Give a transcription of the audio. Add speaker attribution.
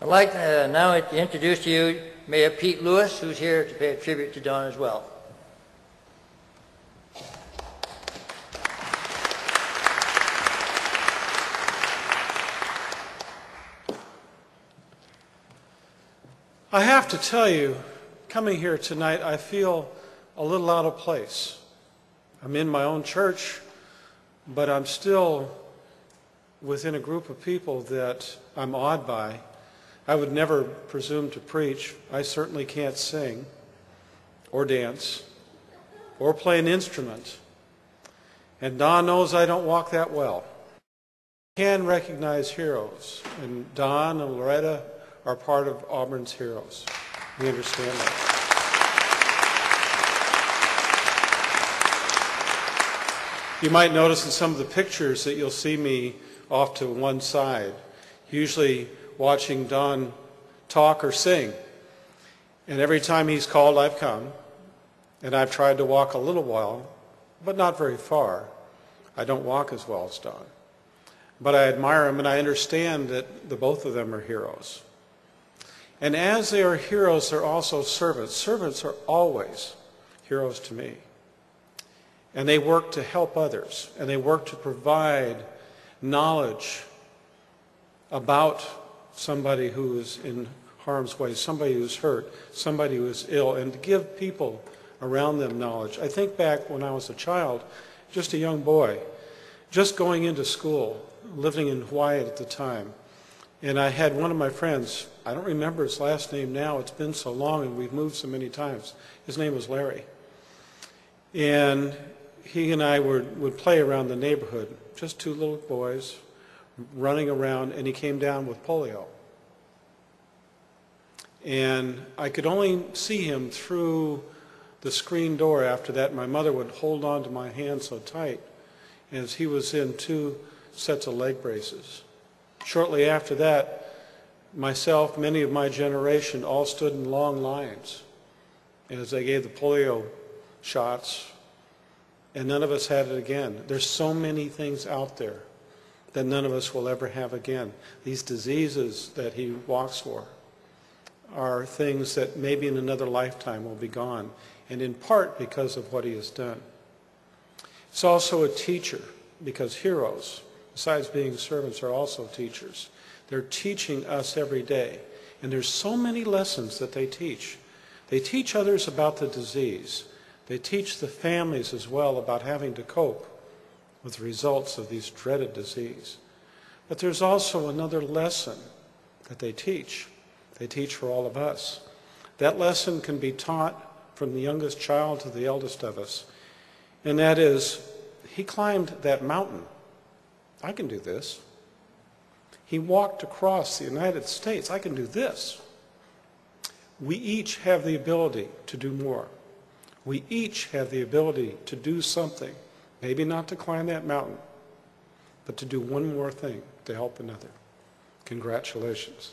Speaker 1: I'd like now to introduce to you Mayor Pete Lewis, who's here to pay a tribute to Don as well.
Speaker 2: I have to tell you, coming here tonight, I feel a little out of place. I'm in my own church, but I'm still within a group of people that I'm awed by. I would never presume to preach. I certainly can't sing or dance or play an instrument. And Don knows I don't walk that well. I can recognize heroes, and Don and Loretta are part of Auburn's heroes. We understand that. You might notice in some of the pictures that you'll see me off to one side, usually watching Don talk or sing. And every time he's called, I've come. And I've tried to walk a little while, but not very far. I don't walk as well as Don. But I admire him, and I understand that the both of them are heroes. And as they are heroes, they're also servants. Servants are always heroes to me. And they work to help others, and they work to provide knowledge about somebody who is in harm's way, somebody who's hurt, somebody who is ill, and to give people around them knowledge. I think back when I was a child, just a young boy, just going into school, living in Hawaii at the time. And I had one of my friends, I don't remember his last name now, it's been so long and we've moved so many times. His name was Larry. And he and I would play around the neighborhood, just two little boys running around, and he came down with polio. And I could only see him through the screen door after that. My mother would hold on to my hand so tight as he was in 2 sets of leg braces. Shortly after that, myself, many of my generation all stood in long lines as they gave the polio shots, and none of us had it again. There's so many things out there that none of us will ever have again. These diseases that he walks for are things that maybe in another lifetime will be gone, and in part because of what he has done. It's also a teacher, because heroes, besides being servants, are also teachers. They're teaching us every day, and there's so many lessons that they teach. They teach others about the disease. They teach the families as well about having to cope with the results of these dreaded disease. But there's also another lesson that they teach. They teach for all of us. That lesson can be taught from the youngest child to the eldest of us, and that is, he climbed that mountain. I can do this. He walked across the United States. I can do this. We each have the ability to do more. We each have the ability to do something, maybe not to climb that mountain, but to do one more thing to help another. Congratulations.